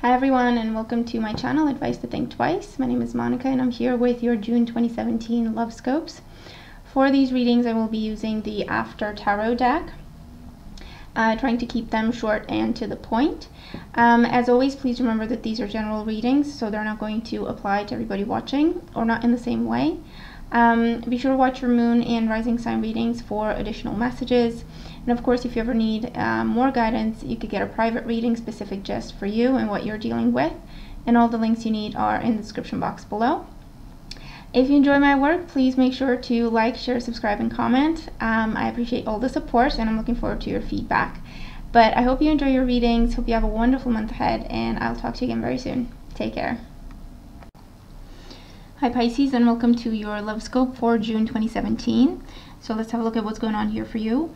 Hi everyone, and welcome to my channel, Advice to Think Twice. My name is Monica and I'm here with your June 2017 love scopes. For these readings I will be using the After Tarot deck, trying to keep them short and to the point. As always, please remember that these are general readings, so they're not going to apply to everybody watching, or not in the same way. Be sure to watch your moon and rising sign readings for additional messages. And of course, if you ever need more guidance, you could get a private reading specific just for you and what you're dealing with. And all the links you need are in the description box below. If you enjoy my work, please make sure to like, share, subscribe, and comment. I appreciate all the support and I'm looking forward to your feedback. But I hope you enjoy your readings. Hope you have a wonderful month ahead, and I'll talk to you again very soon. Take care. Hi Pisces, and welcome to your love scope for June 2017. So let's have a look at what's going on here for you.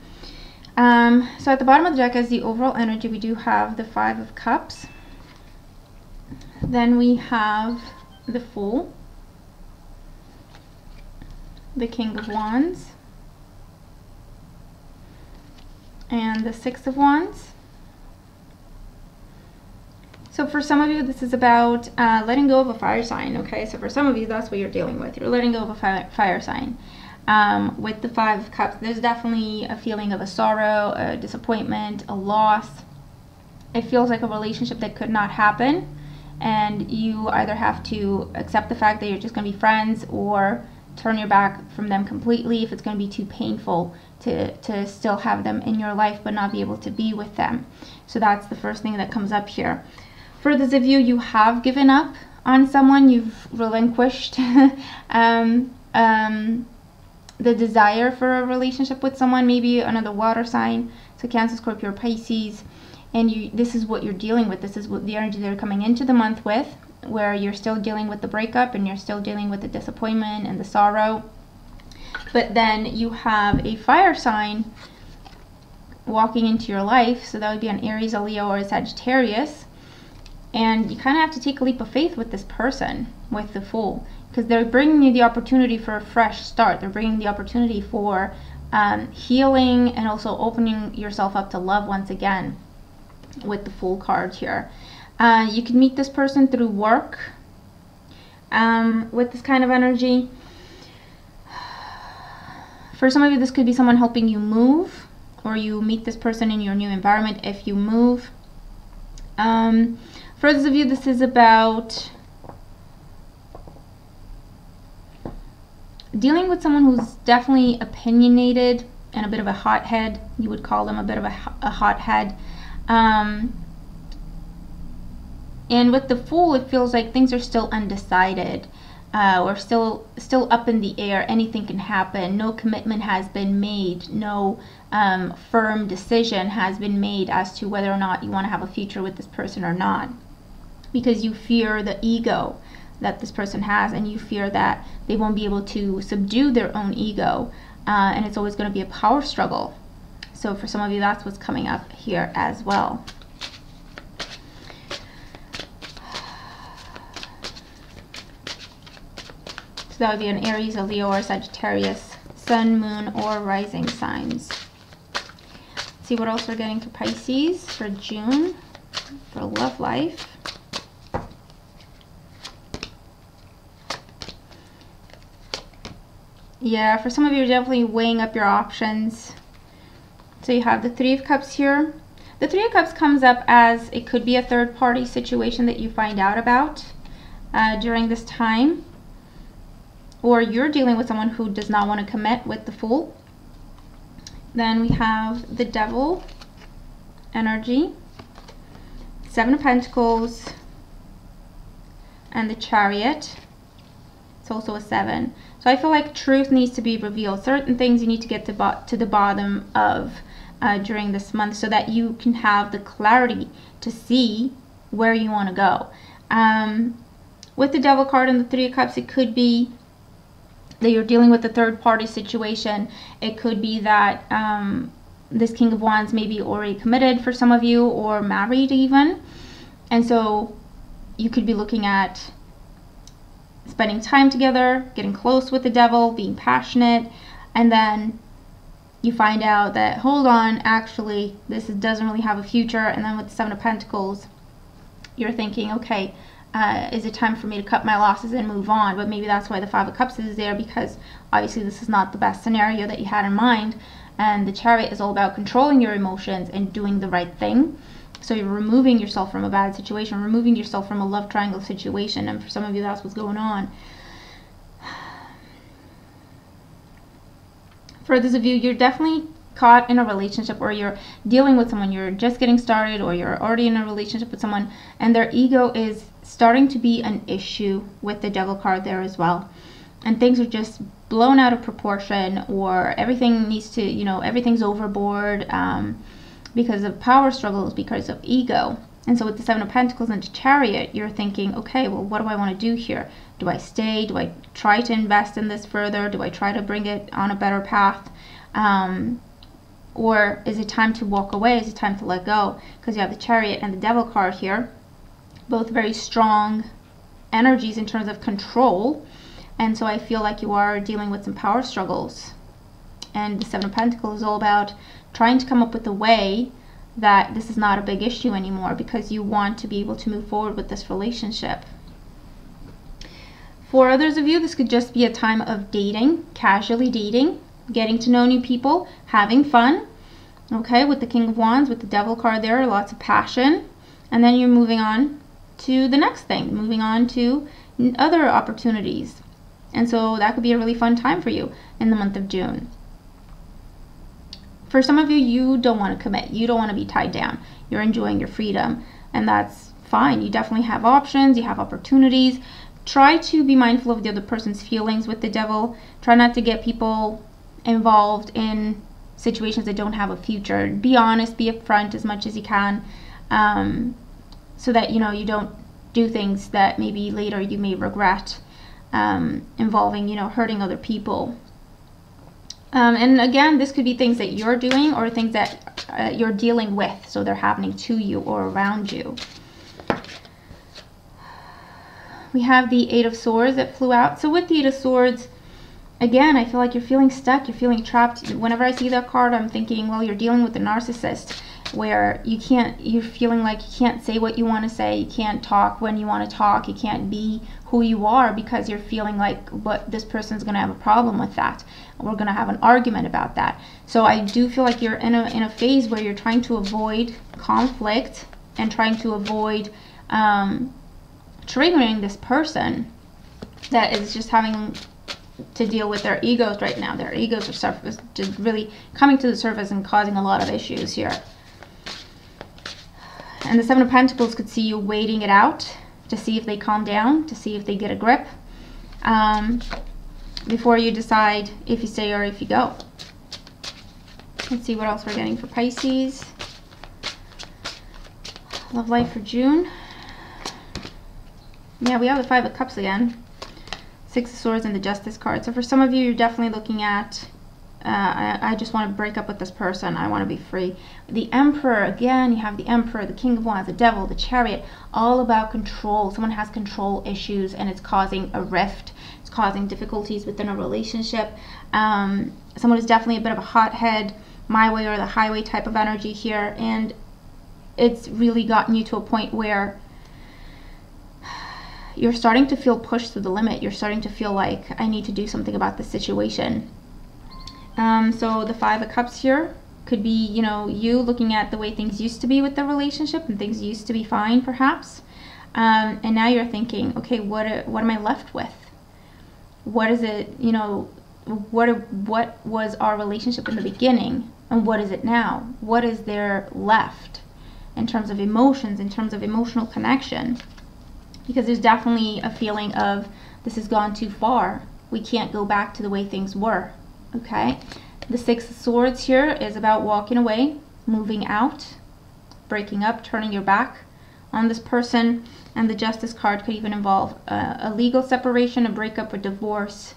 So at the bottom of the deck as the overall energy, we do have the Five of Cups. Then we have the Fool, the King of Wands, and the Six of Wands. So for some of you, this is about letting go of a fire sign, okay? So for some of you, that's what you're dealing with. You're letting go of a fire sign. With the Five of Cups, there's definitely a feeling of a sorrow, a disappointment, a loss. It feels like a relationship that could not happen, and you either have to accept the fact that you're just going to be friends, or turn your back from them completely if it's going to be too painful to still have them in your life but not be able to be with them. So that's the first thing that comes up here. For those of you, you have given up on someone, you've relinquished the desire for a relationship with someone, maybe another water sign, so Cancer, Scorpio, or Pisces, and this is what you're dealing with. This is what the energy they're coming into the month with, where you're still dealing with the breakup and you're still dealing with the disappointment and the sorrow. But then you have a fire sign walking into your life, so that would be an Aries, a Leo, or a Sagittarius, and you kind of have to take a leap of faith with this person, with the Fool, because they're bringing you the opportunity for a fresh start. They're bringing the opportunity for healing and also opening yourself up to love once again with the Fool card here. You can meet this person through work with this kind of energy. For some of you, this could be someone helping you move, or you meet this person in your new environment if you move. For those of you, this is about dealing with someone who's definitely opinionated and a bit of a hothead. You would call them a bit of a hothead. And with the Fool, it feels like things are still undecided, or still up in the air. Anything can happen. No commitment has been made. No firm decision has been made as to whether or not you want to have a future with this person or not, because you fear the ego that this person has, and you fear that they won't be able to subdue their own ego, and it's always going to be a power struggle. So for some of you, that's what's coming up here as well. So that would be an Aries, a Leo, or Sagittarius, Sun, Moon, or Rising signs. Let's see what else we're getting for Pisces for June, for love life. Yeah, for some of you, you're definitely weighing up your options. So you have the Three of Cups here. The Three of Cups comes up as it could be a third-party situation that you find out about during this time. Or you're dealing with someone who does not want to commit with the Fool. Then we have the Devil energy, Seven of Pentacles, and the Chariot. It's also a 7. So I feel like truth needs to be revealed. Certain things you need to get to the bottom of during this month, so that you can have the clarity to see where you want to go. With the Devil card and the Three of Cups, it could be that you're dealing with a third-party situation. It could be that this King of Wands may be already committed for some of you, or married even. And so you could be looking at spending time together, getting close with the Devil, being passionate, and then you find out that, hold on, actually, this doesn't really have a future. And then with the Seven of Pentacles, you're thinking, okay, is it time for me to cut my losses and move on? But maybe that's why the Five of Cups is there, because obviously this is not the best scenario that you had in mind. And the Chariot is all about controlling your emotions and doing the right thing. So you're removing yourself from a bad situation, removing yourself from a love triangle situation. And for some of you, that's what's going on. For others of you, you're definitely caught in a relationship, or you're dealing with someone, you're just getting started, or you're already in a relationship with someone, and their ego is starting to be an issue with the Devil card there as well. And things are just blown out of proportion, or everything needs to, you know, everything's overboard because of power struggles, because of ego. And so with the Seven of Pentacles and the Chariot, you're thinking, okay, well, what do I want to do here? Do I stay? Do I try to invest in this further? Do I try to bring it on a better path? Or is it time to walk away? Is it time to let go? Because you have the Chariot and the Devil card here, both very strong energies in terms of control. And so I feel like you are dealing with some power struggles. And the Seven of Pentacles is all about trying to come up with a way that this is not a big issue anymore, because you want to be able to move forward with this relationship. For others of you, this could just be a time of dating, casually dating, getting to know new people, having fun. Okay, with the King of Wands, with the Devil card there, lots of passion. And then you're moving on to the next thing, moving on to other opportunities. And so that could be a really fun time for you in the month of June. For some of you, you don't want to commit. You don't want to be tied down. You're enjoying your freedom, and that's fine. You definitely have options. You have opportunities. Try to be mindful of the other person's feelings with the Devil. Try not to get people involved in situations that don't have a future. Be honest, be upfront as much as you can, so that, you know, you don't do things that maybe later you may regret, involving, you know, hurting other people. And again, this could be things that you're doing, or things that you're dealing with, so they're happening to you or around you. We have the Eight of Swords that flew out. So with the Eight of Swords, again, I feel like you're feeling stuck, you're feeling trapped. Whenever I see that card, I'm thinking, well, you're dealing with a narcissist, where you're feeling like you can't say what you want to say, you can't talk when you want to talk, you can't be who you are, because you're feeling like, but this person's going to have a problem with that. We're going to have an argument about that. So I do feel like you're in a phase where you're trying to avoid conflict and trying to avoid triggering this person that is just having to deal with their egos right now. Their egos are just really coming to the surface and causing a lot of issues here. And the Seven of Pentacles could see you waiting it out to see if they calm down, to see if they get a grip, before you decide if you stay or if you go. Let's see what else we're getting for Pisces. Love life for June. Yeah, we have the Five of Cups again. Six of Swords and the Justice card. So for some of you, you're definitely looking at, I just want to break up with this person. I want to be free. The Emperor, again, you have the Emperor, the King of Wands, the Devil, the Chariot, all about control. Someone has control issues, and it's causing a rift. It's causing difficulties within a relationship. Someone is definitely a bit of a hothead, my way or the highway type of energy here. And it's really gotten you to a point where you're starting to feel pushed to the limit. You're starting to feel like, I need to do something about this situation. So the Five of Cups here could be, you know, you looking at the way things used to be with the relationship, and things used to be fine, perhaps. And now you're thinking, okay, what am I left with? What is it, you know, what was our relationship in the beginning, and what is it now? What is there left in terms of emotions, in terms of emotional connection? Because there's definitely a feeling of, this has gone too far. We can't go back to the way things were. Okay, the Six of Swords here is about walking away, moving out, breaking up, turning your back on this person. And the Justice card could even involve a legal separation, a breakup, or divorce,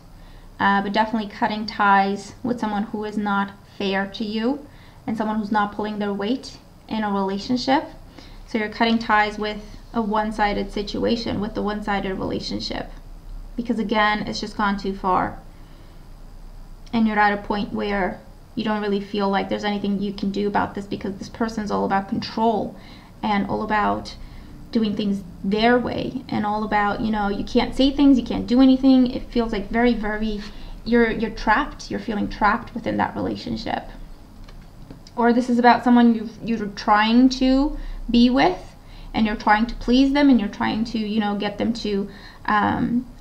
but definitely cutting ties with someone who is not fair to you, and someone who's not pulling their weight in a relationship. So you're cutting ties with a one-sided situation, with the one-sided relationship, because again, it's just gone too far. And you're at a point where you don't really feel like there's anything you can do about this, because this person's all about control and all about doing things their way, and all about, you know, you can't say things, you can't do anything. It feels like very, very, you're trapped. You're feeling trapped within that relationship. Or this is about someone you're trying to be with, and you're trying to please them, and you're trying to, you know, get them to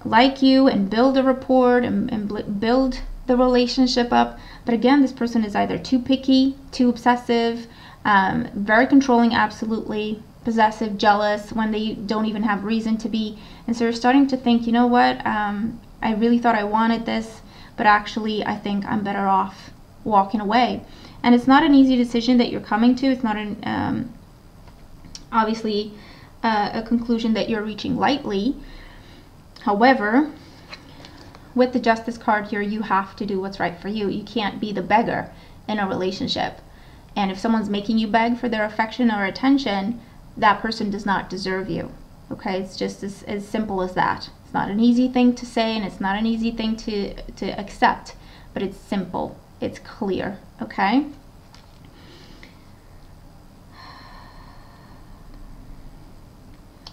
like you and build a rapport and build the relationship up. But again, this person is either too picky, too obsessive, very controlling, absolutely possessive, jealous when they don't even have reason to be. And so you're starting to think, you know what, I really thought I wanted this, but actually I think I'm better off walking away. And it's not an easy decision that you're coming to. It's not an obviously a conclusion that you're reaching lightly. However, with the Justice card here, you have to do what's right for you. You can't be the beggar in a relationship. And if someone's making you beg for their affection or attention, that person does not deserve you. Okay, it's just as simple as that. It's not an easy thing to say, and it's not an easy thing to accept, but it's simple. It's clear, okay?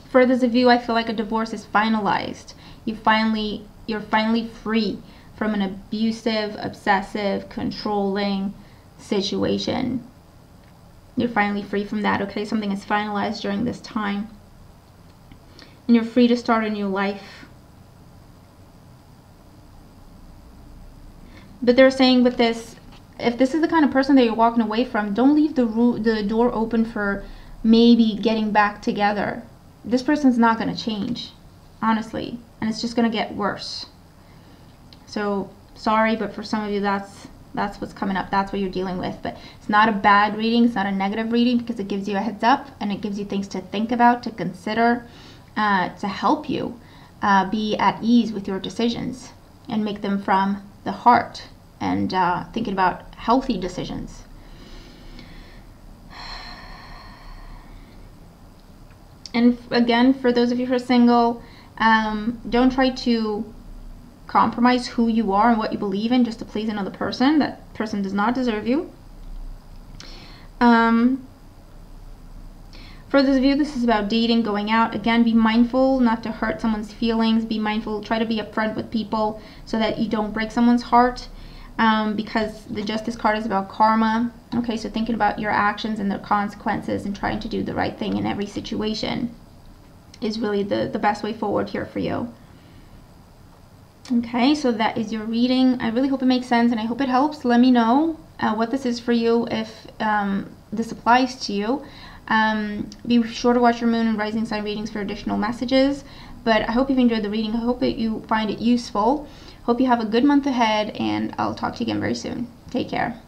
For those of you, I feel like a divorce is finalized. You're finally free from an abusive, obsessive, controlling situation. You're finally free from that, okay? Something is finalized during this time. And you're free to start a new life. But they're saying with this, if this is the kind of person that you're walking away from, don't leave the door open for maybe getting back together. This person's not going to change, honestly, and it's just going to get worse. So sorry, but for some of you, that's what's coming up. That's what you're dealing with. But it's not a bad reading. It's not a negative reading, because it gives you a heads up, and it gives you things to think about, to consider, to help you be at ease with your decisions and make them from the heart, and thinking about healthy decisions. And again, for those of you who are single, don't try to compromise who you are and what you believe in just to please another person. That person does not deserve you. For those of you, this is about dating, going out. Again, be mindful not to hurt someone's feelings. Be mindful, try to be upfront with people so that you don't break someone's heart, because the Justice card is about karma. Okay, so thinking about your actions and their consequences and trying to do the right thing in every situation is really the best way forward here for you. Okay, so that is your reading. I really hope it makes sense, and I hope it helps. Let me know what this is for you, if this applies to you. Be sure to watch your moon and rising sign readings for additional messages. But I hope you've enjoyed the reading. I hope that you find it useful. Hope you have a good month ahead, and I'll talk to you again very soon. Take care.